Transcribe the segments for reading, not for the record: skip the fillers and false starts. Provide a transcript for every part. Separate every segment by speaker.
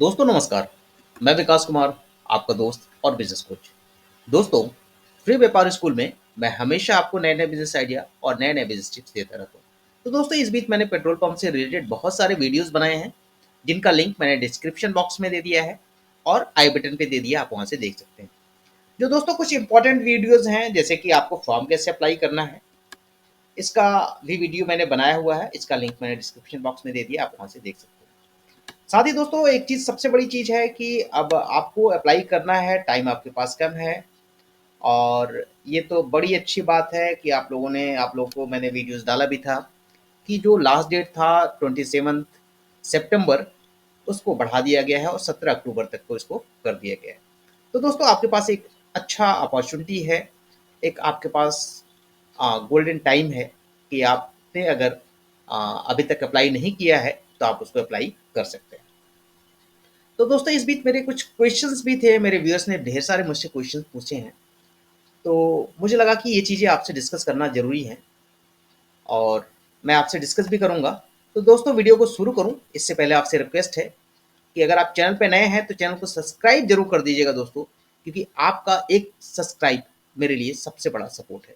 Speaker 1: दोस्तों नमस्कार। मैं विकास कुमार, आपका दोस्त और बिजनेस कोच। दोस्तों, फ्री व्यापार स्कूल में मैं हमेशा आपको नए नए बिजनेस आइडिया और नए नए बिजनेस टिप्स देता रहता हूँ। तो दोस्तों, इस बीच मैंने पेट्रोल पंप से रिलेटेड बहुत सारे वीडियोस बनाए हैं, जिनका लिंक मैंने डिस्क्रिप्शन बॉक्स में दे दिया है और आई बटन पे दे दिया, आप वहाँ से देख सकते हैं। जो दोस्तों कुछ इंपॉर्टेंट वीडियोज हैं, जैसे कि आपको फॉर्म कैसे अप्लाई करना है, इसका भी वीडियो मैंने बनाया हुआ है। इसका लिंक मैंने डिस्क्रिप्शन बॉक्स में दे दिया, आप वहाँ से देख सकते हैं। साथ ही दोस्तों, एक चीज़, सबसे बड़ी चीज़ है कि अब आपको अप्लाई करना है, टाइम आपके पास कम है। और ये तो बड़ी अच्छी बात है कि आप लोगों को मैंने वीडियोस डाला भी था कि जो लास्ट डेट था 27 सितंबर, उसको बढ़ा दिया गया है और 17 अक्टूबर तक को इसको कर दिया गया है। तो दोस्तों, आपके पास एक अच्छा अपॉर्चुनिटी है, एक आपके पास गोल्डन टाइम है कि आपने अगर अभी तक अप्लाई नहीं किया है तो आप उसको अप्लाई कर सकते हैं। तो दोस्तों, इस बीच मेरे कुछ क्वेश्चंस भी थे, मेरे व्यूअर्स ने ढेर सारे मुझसे क्वेश्चंस पूछे हैं। तो मुझे लगा कि ये चीज़ें आपसे डिस्कस करना ज़रूरी है और मैं आपसे डिस्कस भी करूँगा। तो दोस्तों, वीडियो को शुरू करूँ इससे पहले आपसे रिक्वेस्ट है कि अगर आप चैनल पे नए हैं तो चैनल को सब्सक्राइब ज़रूर कर दीजिएगा दोस्तों, क्योंकि आपका एक सब्सक्राइब मेरे लिए सबसे बड़ा सपोर्ट है।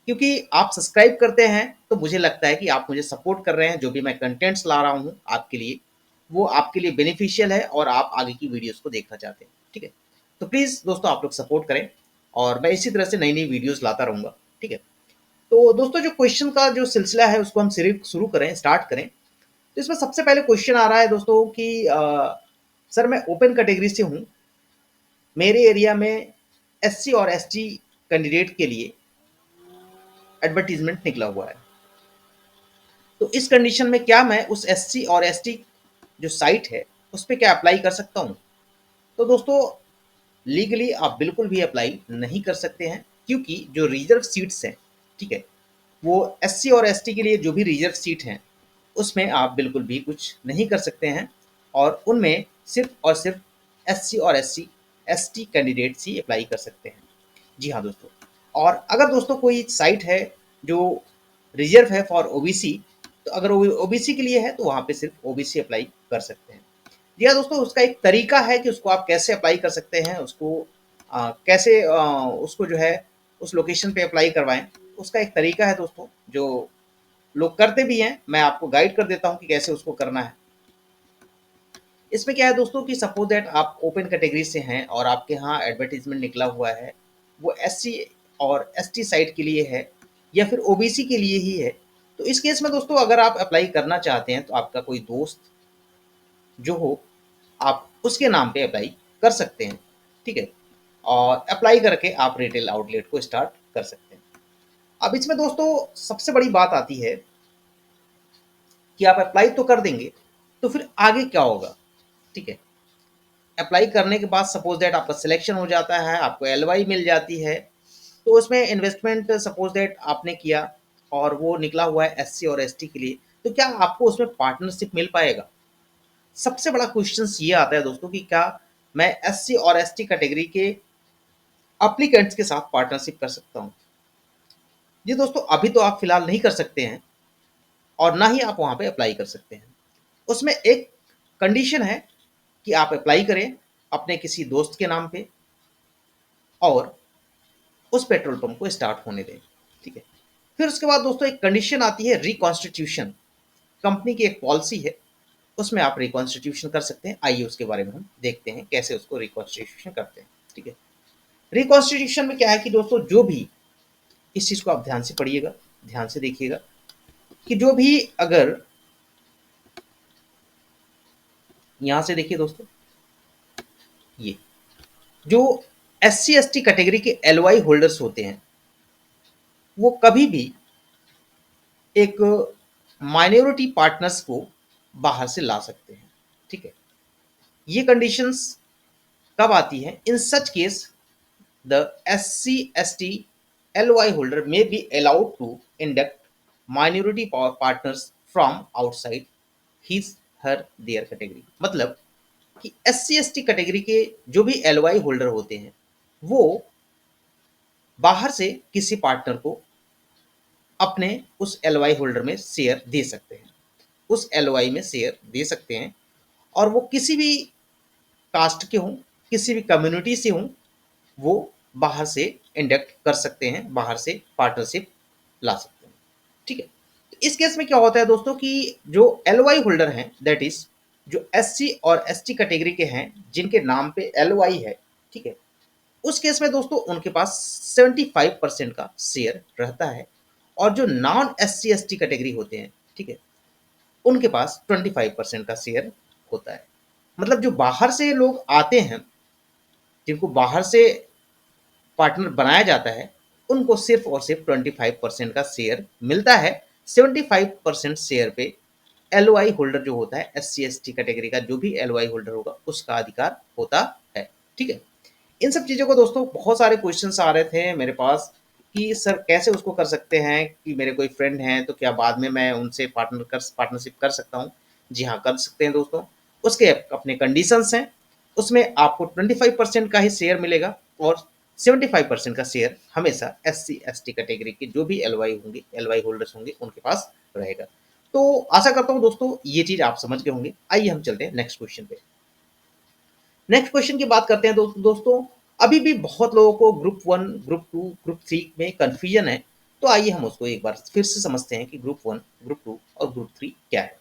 Speaker 1: क्योंकि आप सब्सक्राइब करते हैं तो मुझे लगता है कि आप मुझे सपोर्ट कर रहे हैं, जो भी मैं कंटेंट्स ला रहा हूँ आपके लिए, वो आपके लिए बेनिफिशियल है और आप आगे की वीडियोस को देखना चाहते हैं। ठीक है? तो प्लीज़ दोस्तों, आप लोग सपोर्ट करें और मैं इसी तरह से नई नई वीडियोस लाता रहूँगा। ठीक है? तो दोस्तों, जो क्वेश्चन का जो सिलसिला है उसको हम शुरू करें, स्टार्ट करें। तो इसमें सबसे पहले क्वेश्चन आ रहा है दोस्तों कि सर, मैं ओपन कैटेगरी से हूँ, मेरे एरिया में एससी और एसटी कैंडिडेट के लिए एडवर्टीजमेंट निकला हुआ है। तो इस कंडीशन में क्या मैं उस एससी और एसटी जो साइट है उस पे क्या अप्लाई कर सकता हूँ? तो दोस्तों, लीगली आप बिल्कुल भी अप्लाई नहीं कर सकते हैं, क्योंकि जो रिजर्व सीट्स हैं, ठीक है, वो एससी और एसटी के लिए जो भी रिजर्व सीट हैं, उसमें आप बिल्कुल भी कुछ नहीं कर सकते हैं और उनमें सिर्फ और सिर्फ एससी और एसटी कैंडिडेट्स ही अप्लाई कर सकते हैं। जी हाँ दोस्तों। और अगर दोस्तों कोई साइट है जो रिजर्व है फॉर ओबीसी, तो अगर वो ओबीसी के लिए है तो वहाँ पे सिर्फ ओबीसी अप्लाई कर सकते हैं। जी हाँ दोस्तों, उसका एक तरीका है कि उसको आप कैसे अप्लाई कर सकते हैं, उसको कैसे उसको जो है उस लोकेशन पे अप्लाई करवाएं। उसका एक तरीका है दोस्तों, जो लोग करते भी हैं, मैं आपको गाइड कर देता हूँ कि कैसे उसको करना है। इसमें क्या है दोस्तों कि सपोज दैट आप ओपन कैटेगरी से हैं और आपके यहाँ एडवर्टीजमेंट निकला हुआ है, वो एससी और एसटी साइट के लिए है या फिर ओबीसी के लिए ही है। तो इस केस में दोस्तों, अगर आप अप्लाई करना चाहते हैं तो आपका कोई दोस्त जो हो, आप उसके नाम पे अप्लाई कर सकते हैं। ठीक है? और अप्लाई करके आप रिटेल आउटलेट को स्टार्ट कर सकते हैं। अब इसमें दोस्तों सबसे बड़ी बात आती है कि आप अप्लाई तो कर देंगे, तो फिर आगे क्या होगा? ठीक है? अप्लाई करने के बाद सपोज दैट आपका सिलेक्शन हो जाता है, आपको एलवाई मिल जाती है, तो उसमें इन्वेस्टमेंट सपोज दैट आपने किया और वो निकला हुआ है एससी और एसटी के लिए, तो क्या आपको उसमें पार्टनरशिप मिल पाएगा? सबसे बड़ा क्वेश्चन ये आता है दोस्तों कि क्या मैं एससी और एसटी कैटेगरी के अप्लीकेंट्स के साथ पार्टनरशिप कर सकता हूँ? जी दोस्तों, अभी तो आप फिलहाल नहीं कर सकते हैं और ना ही आप वहाँ पे अप्लाई कर सकते हैं। उसमें एक कंडीशन है कि आप अप्लाई करें अपने किसी दोस्त के नाम पे और उस पेट्रोल पंप को स्टार्ट होने दें। ठीक है? फिर उसके बाद दोस्तों एक कंडीशन आती है रिकॉन्स्टिट्यूशन। कंपनी की एक पॉलिसी है, उसमें आप रिकॉन्स्टिट्यूशन कर सकते हैं। आइए उसके बारे में हम देखते हैं कैसे उसको रिकॉन्स्टिट्यूशन करते हैं। ठीक है? रिकॉन्स्टिट्यूशन में क्या है कि दोस्तों, जो भी, इस चीज़ को आप ध्यान से पढ़िएगा, ध्यान से देखिएगा कि जो भी, अगर यहाँ से देखिए दोस्तों, ये जो एससी एसटी कैटेगरी के एलवाई होल्डर्स होते हैं, वो कभी भी एक माइनॉरिटी पार्टनर्स को बाहर से ला सकते हैं। ठीक है? ये कंडीशंस कब आती हैं? In such case the SC ST LY holder may be allowed to induct minority partners from outside his her their category। मतलब कि S C S T category के जो भी एलवाई होल्डर होते हैं, वो बाहर से किसी पार्टनर को अपने उस एलवाई होल्डर में शेयर दे सकते हैं, उस एलवाई में शेयर दे सकते हैं। और वो किसी भी कास्ट के हों, किसी भी कम्युनिटी से हों, वो बाहर से इंडक्ट कर सकते हैं, बाहर से पार्टनरशिप ला सकते हैं। ठीक है, तो इस केस में क्या होता है दोस्तों कि जो एलओआई होल्डर हैं, दैट इज जो एससी और एसटी कैटेगरी के हैं जिनके नाम पे एलओआई है, ठीक है, उस केस में दोस्तों उनके पास 75% का शेयर रहता है, और जो नॉन एससी एसटी कैटेगरी होते हैं, ठीक है, उनके पास 25% का शेयर होता है। मतलब जो बाहर से लोग आते हैं, जिनको बाहर से पार्टनर बनाया जाता है, उनको सिर्फ और सिर्फ 25% का शेयर मिलता है। 75% शेयर पे एलओआई होल्डर जो होता है, S C S T category का जो भी एलओआई होल्डर होगा उसका अधिकार होता है। ठीक है, इन सब चीज़ों को दोस्तों बहुत सारे क्वेश्चंस आ रहे थे मेरे पास कि सर कैसे उसको कर सकते हैं, कि मेरे कोई फ्रेंड हैं तो क्या बाद में मैं उनसे पार्टनरशिप कर सकता हूँ। जी हाँ, कर सकते हैं दोस्तों। उसके अपने कंडीशंस हैं, उसमें आपको 25% का ही शेयर मिलेगा, और 75% का शेयर हमेशा S C S T category के जो भी एल वाई होल्डर्स होंगे उनके पास रहेगा। तो आशा करता हूँ दोस्तों ये चीज़ आप समझ गए होंगे। आइए हम चलते हैं नेक्स्ट क्वेश्चन पे। नेक्स्ट क्वेश्चन की बात करते हैं दोस्तों। अभी भी बहुत लोगों को group one, group two, group three में कंफ्यूजन है। तो आइए हम उसको एक बार फिर से समझते हैं कि ग्रुप वन, ग्रुप टू और ग्रुप थ्री क्या है।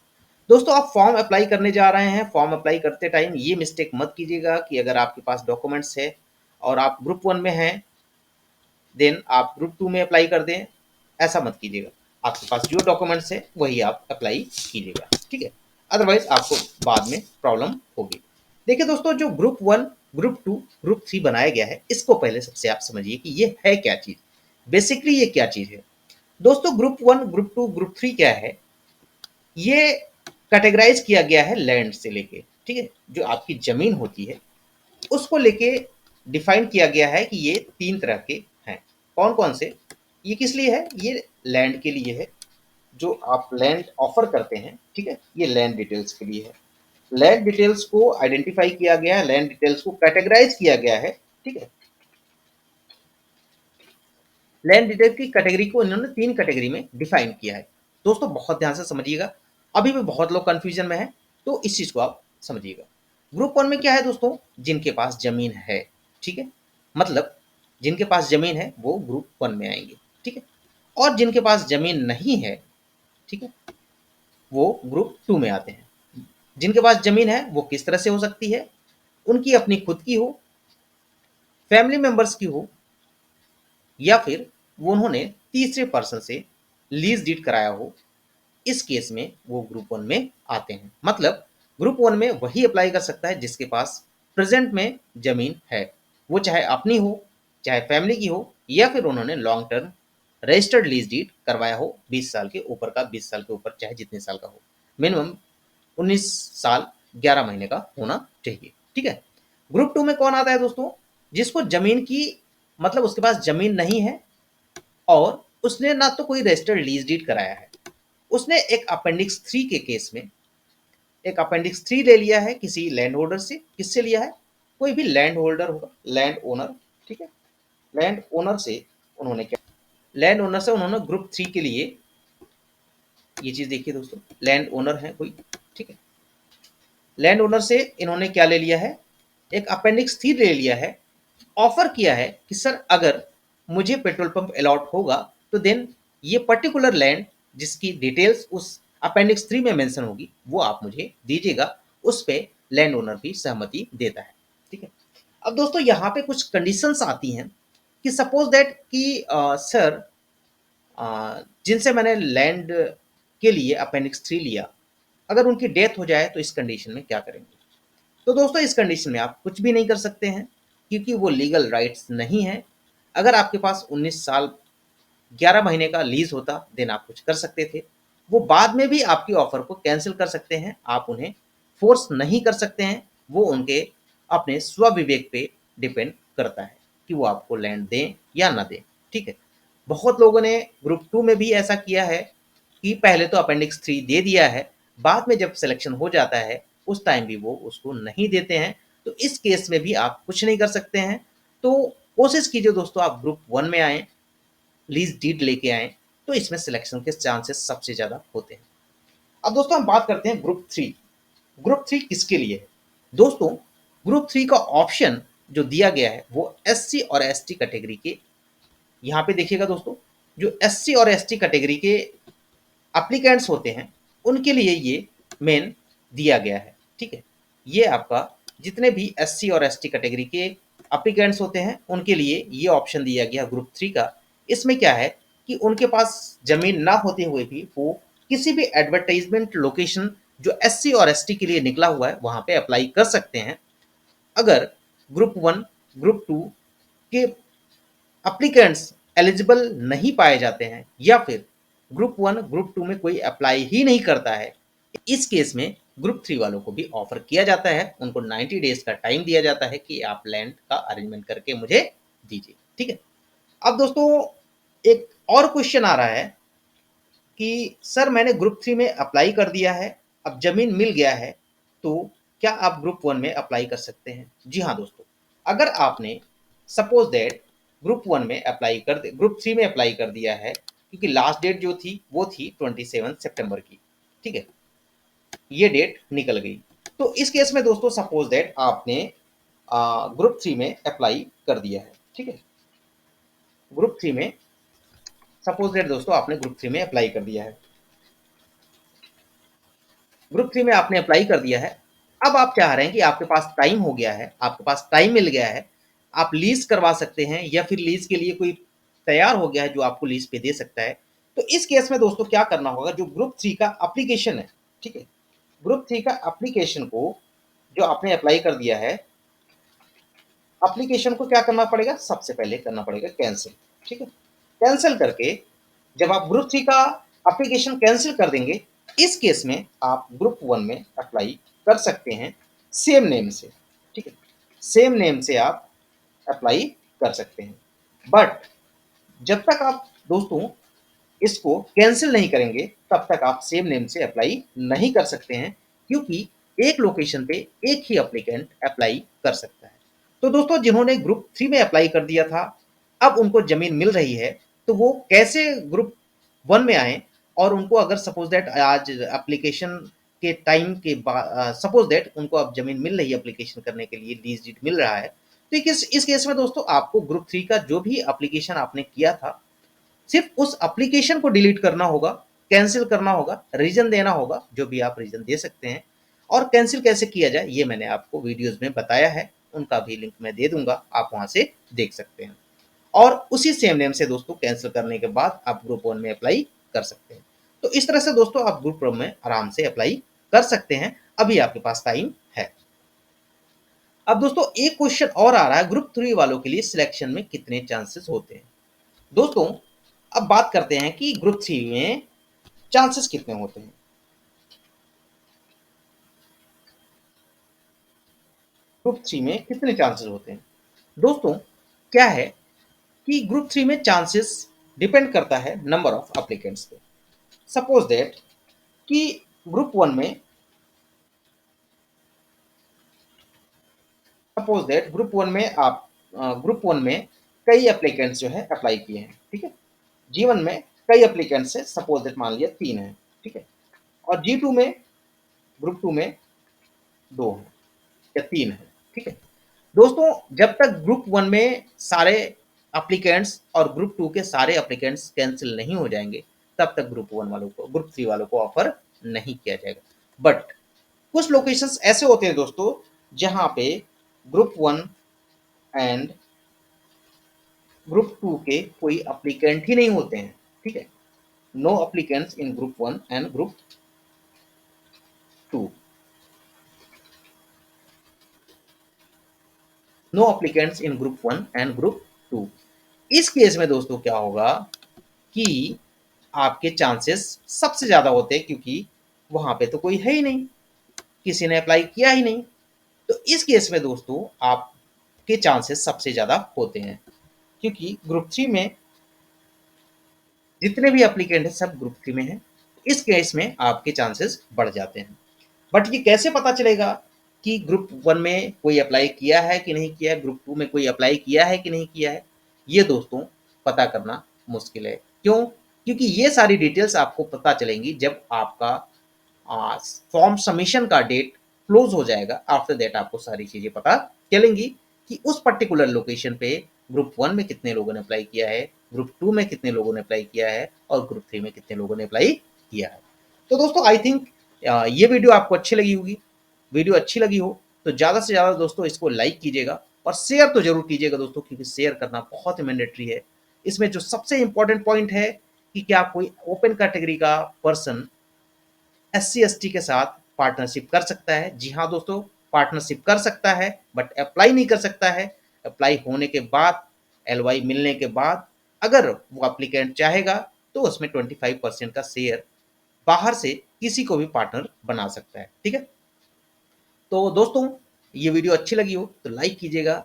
Speaker 1: दोस्तों आप फॉर्म अप्लाई करने जा रहे हैं, फॉर्म अप्लाई करते टाइम ये मिस्टेक मत कीजिएगा कि अगर आपके पास डॉक्यूमेंट्स है और आप ग्रुप वन में हैं, देन आप ग्रुप टू में अप्लाई कर दें, ऐसा मत कीजिएगा। आपके पास जो डॉक्यूमेंट्स है वही आप अप्लाई कीजिएगा, ठीक है, अदरवाइज आपको बाद में प्रॉब्लम होगी। देखिए दोस्तों, जो group one, group two, group three बनाया गया है, इसको पहले सबसे आप समझिए कि ये है क्या चीज। बेसिकली ये क्या चीज है दोस्तों। Group one, group two, group three क्या है, ये कैटेगराइज किया गया है लैंड से लेके, ठीक है, जो आपकी जमीन होती है उसको लेके डिफाइन किया गया है कि ये तीन तरह के हैं। कौन कौन से? ये किस लिए है? ये लैंड के लिए है, जो आप लैंड ऑफर करते हैं, ठीक है, ये लैंड डिटेल्स के लिए है। लैंड डिटेल्स को आइडेंटिफाई किया गया है, लैंड डिटेल्स को कैटेगराइज किया गया है, ठीक है। लैंड डिटेल की कैटेगरी को इन्होंने तीन कैटेगरी में डिफाइन किया है। दोस्तों बहुत ध्यान से समझिएगा, अभी भी बहुत लोग कंफ्यूजन में है, तो इस चीज को आप समझिएगा। ग्रुप वन में क्या है दोस्तों, जिनके पास जमीन है, ठीक है, मतलब जिनके पास जमीन है वो ग्रुप वन में आएंगे, ठीक है, और जिनके पास जमीन नहीं है, ठीक है, वो ग्रुप टू में आते हैं। जिनके पास जमीन है वो किस तरह से हो सकती है, उनकी अपनी खुद की हो, फैमिली मेंबर्स की हो, या फिर वो उन्होंने तीसरे पर्सन से लीज डीड कराया हो, इस केस में वो ग्रुप वन में आते हैं। मतलब ग्रुप वन में वही अप्लाई कर सकता है जिसके पास प्रेजेंट में जमीन है, वो चाहे अपनी हो, चाहे फैमिली की हो, या फिर उन्होंने long term registered lease deed करवाया हो 20 साल के ऊपर का, 20 साल के ऊपर चाहे जितने साल का हो, मिनिमम 19 साल 11 महीने का होना चाहिए, ठीक है। ग्रुप टू में कौन आता है दोस्तों, जिसको जमीन की, मतलब उसके पास जमीन नहीं है और उसने ना तो कोई रजिस्टर्ड लीज डीड कराया है, उसने एक अपेंडिक्स थ्री के केस में एक अपेंडिक्स थ्री ले लिया है किसी लैंड होल्डर से। किससे लिया है? कोई भी लैंड होल्डर होगा, लैंड ओनर, ठीक है, लैंड ओनर से उन्होंने क्या, लैंड ओनर से उन्होंने ग्रुप थ्री के लिए, ये चीज देखिए दोस्तों, लैंड ओनर है कोई, ठीक है, लैंड ओनर से इन्होंने क्या ले लिया है, एक अपेंडिक्स थ्री ले लिया है, ऑफर किया है कि सर अगर मुझे पेट्रोल पंप अलॉट होगा तो देन ये पर्टिकुलर लैंड जिसकी डिटेल्स उस अपेंडिक्स थ्री में मेंशन होगी वो आप मुझे दीजिएगा। उस पे लैंड ओनर भी सहमति देता है, ठीक है। अब दोस्तों यहाँ पे कुछ कंडीशंस आती हैं कि सपोज दैट कि सर जिनसे मैंने लैंड के लिए अपेंडिक्स थ्री लिया, अगर उनकी डेथ हो जाए तो इस कंडीशन में क्या करेंगे? तो दोस्तों इस कंडीशन में आप कुछ भी नहीं कर सकते हैं, क्योंकि वो लीगल राइट्स नहीं है। अगर आपके पास 19 साल 11 महीने का लीज होता देन आप कुछ कर सकते थे। वो बाद में भी आपकी ऑफर को कैंसिल कर सकते हैं, आप उन्हें फोर्स नहीं कर सकते हैं। वो उनके अपने स्व विवेक पे डिपेंड करता है कि वो आपको लैंड दें या ना दें, ठीक है। बहुत लोगों ने ग्रुप टू में भी ऐसा किया है कि पहले तो अपेंडिक्स थ्री दे दिया है, बाद में जब सिलेक्शन हो जाता है उस टाइम भी वो उसको नहीं देते हैं। तो इस केस में भी आप कुछ नहीं कर सकते हैं। तो कोशिश कीजिए दोस्तों आप ग्रुप वन में आएँ, लीज डीड लेके आएँ, तो इसमें सिलेक्शन के चांसेस सबसे ज़्यादा होते हैं। अब दोस्तों हम बात करते हैं ग्रुप थ्री। ग्रुप थ्री किसके लिए है? दोस्तों ग्रुप 3 का ऑप्शन जो दिया गया है वो एससी और एसटी कैटेगरी के, यहाँ पे देखिएगा दोस्तों, जो एससी और एसटी कैटेगरी के एप्लीकेंट्स होते हैं उनके लिए ये मेन दिया गया है। ठीक है, ये आपका जितने भी एससी और एसटी कैटेगरी के एप्लीकेंट्स होते हैं उनके लिए ये ऑप्शन दिया गया ग्रुप 3 का। इसमें क्या है कि उनके पास जमीन ना होते हुए भी वो किसी भी एडवर्टाइजमेंट लोकेशन जो एससी और एसटी के लिए निकला हुआ है वहां पे अप्लाई कर सकते हैं। अगर ग्रुप 1 ग्रुप 2 के एप्लीकेंट्स एलिजिबल नहीं पाए जाते हैं या फिर ग्रुप 1 ग्रुप 2 में कोई अप्लाई ही नहीं करता है, इस केस में ग्रुप 3 वालों को भी ऑफर किया जाता है। उनको 90 डेज का टाइम दिया जाता है कि आप लैंड का अरेंजमेंट करके मुझे दीजिए। ठीक है, अब दोस्तों एक और क्वेश्चन आ रहा है कि सर मैंने ग्रुप 3 में अप्लाई कर दिया है, अब ज़मीन मिल गया है, तो क्या आप ग्रुप 1 में अप्लाई कर सकते हैं? जी हाँ दोस्तों, अगर आपने सपोज़ दैट ग्रुप 1 में अप्लाई कर दे ग्रुप 3 में अप्लाई कर दिया है, क्योंकि लास्ट डेट जो थी वो थी 27 सितंबर की। ठीक है, ये डेट निकल गई। तो इस केस में दोस्तों सपोज़ दैट आपने ग्रुप 3 में अप्लाई कर दिया है। ठीक है, ग्रुप 3 में सपोज़ दैट दोस्तों आपने ग्रुप 3 में अप्लाई कर दिया है। ग्रुप 3 में आपने अप्लाई कर दिया है। अब आप चाह रहे हैं कि आपके पास टाइम हो गया है, आपके पास टाइम मिल गया है, आप लीज़ करवा सकते हैं या फिर लीज़ के लिए कोई तैयार हो गया है जो आपको लीज़ पे दे सकता है। तो इस केस में दोस्तों क्या करना होगा, जो ग्रुप 3 का एप्लीकेशन है, ठीक है? ग्रुप 3 का एप्लीकेशन को जो आपने अप्लाई कर दिया है, एप्लीकेशन को क्या करना पड़ेगा? सबसे पहले करना पड़ेगा कैंसल, ठीक है? कैंसल करके जब आप ग्रुप 3 का एप्लीकेशन कैंसिल कर देंगे, इस केस में आप ग्रुप 1 में अप्लाई कर सकते हैं सेम नेम से। ठीक है, सेम नेम से आप अप्लाई कर सकते हैं। बट जब तक आप दोस्तों इसको कैंसिल नहीं करेंगे तब तक आप सेम नेम से अप्लाई नहीं कर सकते हैं, क्योंकि एक लोकेशन पे एक ही एप्लीकेंट अप्लाई कर सकता है। तो दोस्तों जिन्होंने ग्रुप 3 में अप्लाई कर दिया था, अब उनको जमीन मिल रही है, तो वो कैसे ग्रुप 1 में आए, और उनको अगर सपोज दैट आज एप्लीकेशन के टाइम के बाद सपोज दैट उनको अब जमीन मिल रही है एप्लीकेशन करने के लिए, लीज डीड मिल रहा है, तो इस केस में दोस्तों आपको ग्रुप 3 का जो भी एप्लीकेशन आपने किया था, सिर्फ उस एप्लीकेशन को डिलीट करना होगा, कैंसिल करना होगा, रीजन देना होगा, जो भी आप रीजन दे सकते हैं। और कैंसिल कैसे किया जाए ये मैंने आपको वीडियोस में बताया है, उनका भी लिंक मैं दे दूंगा, आप वहां से देख सकते हैं। और उसी सेम नेम से दोस्तों कैंसिल करने के बाद आप ग्रुप 1 में अप्लाई कर सकते हैं। तो इस तरह से दोस्तों आप ग्रुप 1 में आराम से अप्लाई कर सकते हैं, अभी आपके पास टाइम है। अब दोस्तों एक क्वेश्चन और आ रहा है, ग्रुप 3 वालों के लिए सिलेक्शन में कितने चांसेस होते हैं? दोस्तों अब बात करते हैं कि ग्रुप 3 में चांसेस कितने होते हैं। ग्रुप 3 में कितने चांसेस होते हैं? दोस्तों क्या है कि ग्रुप 3 में चांसेस डिपेंड करता है नंबर ऑफ एप्लीकेंट्स पे। सपोज दैट कि ग्रुप 1 में सपोज दैट ग्रुप 1 में आप ग्रुप 1 में कई एप्लीकेंट्स जो है अप्लाई किए हैं, ठीक है? G1 में कई एप्लीकेंट्स है, सपोज दैट मान लिया 3 है, ठीक है? और G2 में ग्रुप 2 में 2 है या 3 है, ठीक है? दोस्तों जब तक ग्रुप 1 में सारे एप्लीकेंट्स और ग्रुप 2 के सारे एप्लीकेंट्स कैंसिल नहीं हो जाएंगे, तब तक ग्रुप 3 वालों को ऑफर नहीं किया जाएगा। बट कुछ लोकेशंस ऐसे होते हैं दोस्तों जहां पे ग्रुप 1 एंड ग्रुप 2 के कोई एप्लीकेंट ही नहीं होते हैं, ठीक है? No applicants in group 1 and group 2, no applicants in group 1 and group 2। इस केस में दोस्तों क्या होगा कि आपके चांसेस सबसे ज़्यादा होते हैं, क्योंकि वहाँ पे तो कोई है ही नहीं, किसी ने अप्लाई किया ही नहीं। तो इस केस में दोस्तों आपके चांसेस सबसे ज़्यादा होते हैं, क्योंकि ग्रुप 3 में जितने भी एप्लीकेंट हैं सब ग्रुप 3 में हैं। इस केस में आपके चांसेस बढ़ जाते हैं। बट ये कैसे पता चलेगा कि ग्रुप 1 में कोई अप्लाई किया है कि नहीं किया है, ग्रुप 2 में कोई अप्लाई किया है कि नहीं किया है? ये दोस्तों पता करना मुश्किल है। क्यों? क्योंकि ये सारी डिटेल्स आपको पता चलेंगी जब आपका फॉर्म सबमिशन का डेट क्लोज हो जाएगा, आफ्टर दैट आपको सारी चीजें पता चलेंगी कि उस पर्टिकुलर लोकेशन पे ग्रुप 1 में कितने लोगों ने अप्लाई किया है, ग्रुप 2 में कितने लोगों ने अप्लाई किया है और ग्रुप 3 में कितने लोगों ने अप्लाई किया है। तो दोस्तों आई थिंक ये वीडियो आपको अच्छी लगी होगी। वीडियो अच्छी लगी हो तो ज़्यादा से ज़्यादा दोस्तों इसको लाइक कीजिएगा और शेयर तो जरूर कीजिएगा दोस्तों, क्योंकि शेयर करना बहुत ही मैंडेटरी है। इसमें जो सबसे इंपॉर्टेंट पॉइंट है कि क्या कोई ओपन कैटेगरी का पर्सन एससी एसटी के साथ पार्टनरशिप कर सकता है। जी हाँ दोस्तों, पार्टनरशिप कर सकता है बट अप्लाई नहीं कर सकता है। अप्लाई होने के बाद, एलवाई मिलने के बाद अगर वो अप्लीकेंट चाहेगा तो उसमें 25% का शेयर बाहर से किसी को भी पार्टनर बना सकता है। ठीक है, तो दोस्तों ये वीडियो अच्छी लगी हो तो लाइक कीजिएगा,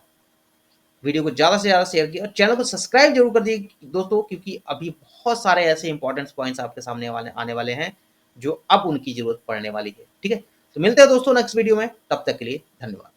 Speaker 1: वीडियो को ज़्यादा से ज़्यादा शेयर कीजिए और चैनल को सब्सक्राइब जरूर कर दीजिए दोस्तों, क्योंकि अभी बहुत सारे ऐसे इंपॉर्टेंट पॉइंट्स आपके सामने आने वाले हैं जो अब उनकी जरूरत पड़ने वाली है। ठीक है, तो मिलते हैं दोस्तों नेक्स्ट वीडियो में, तब तक के लिए धन्यवाद।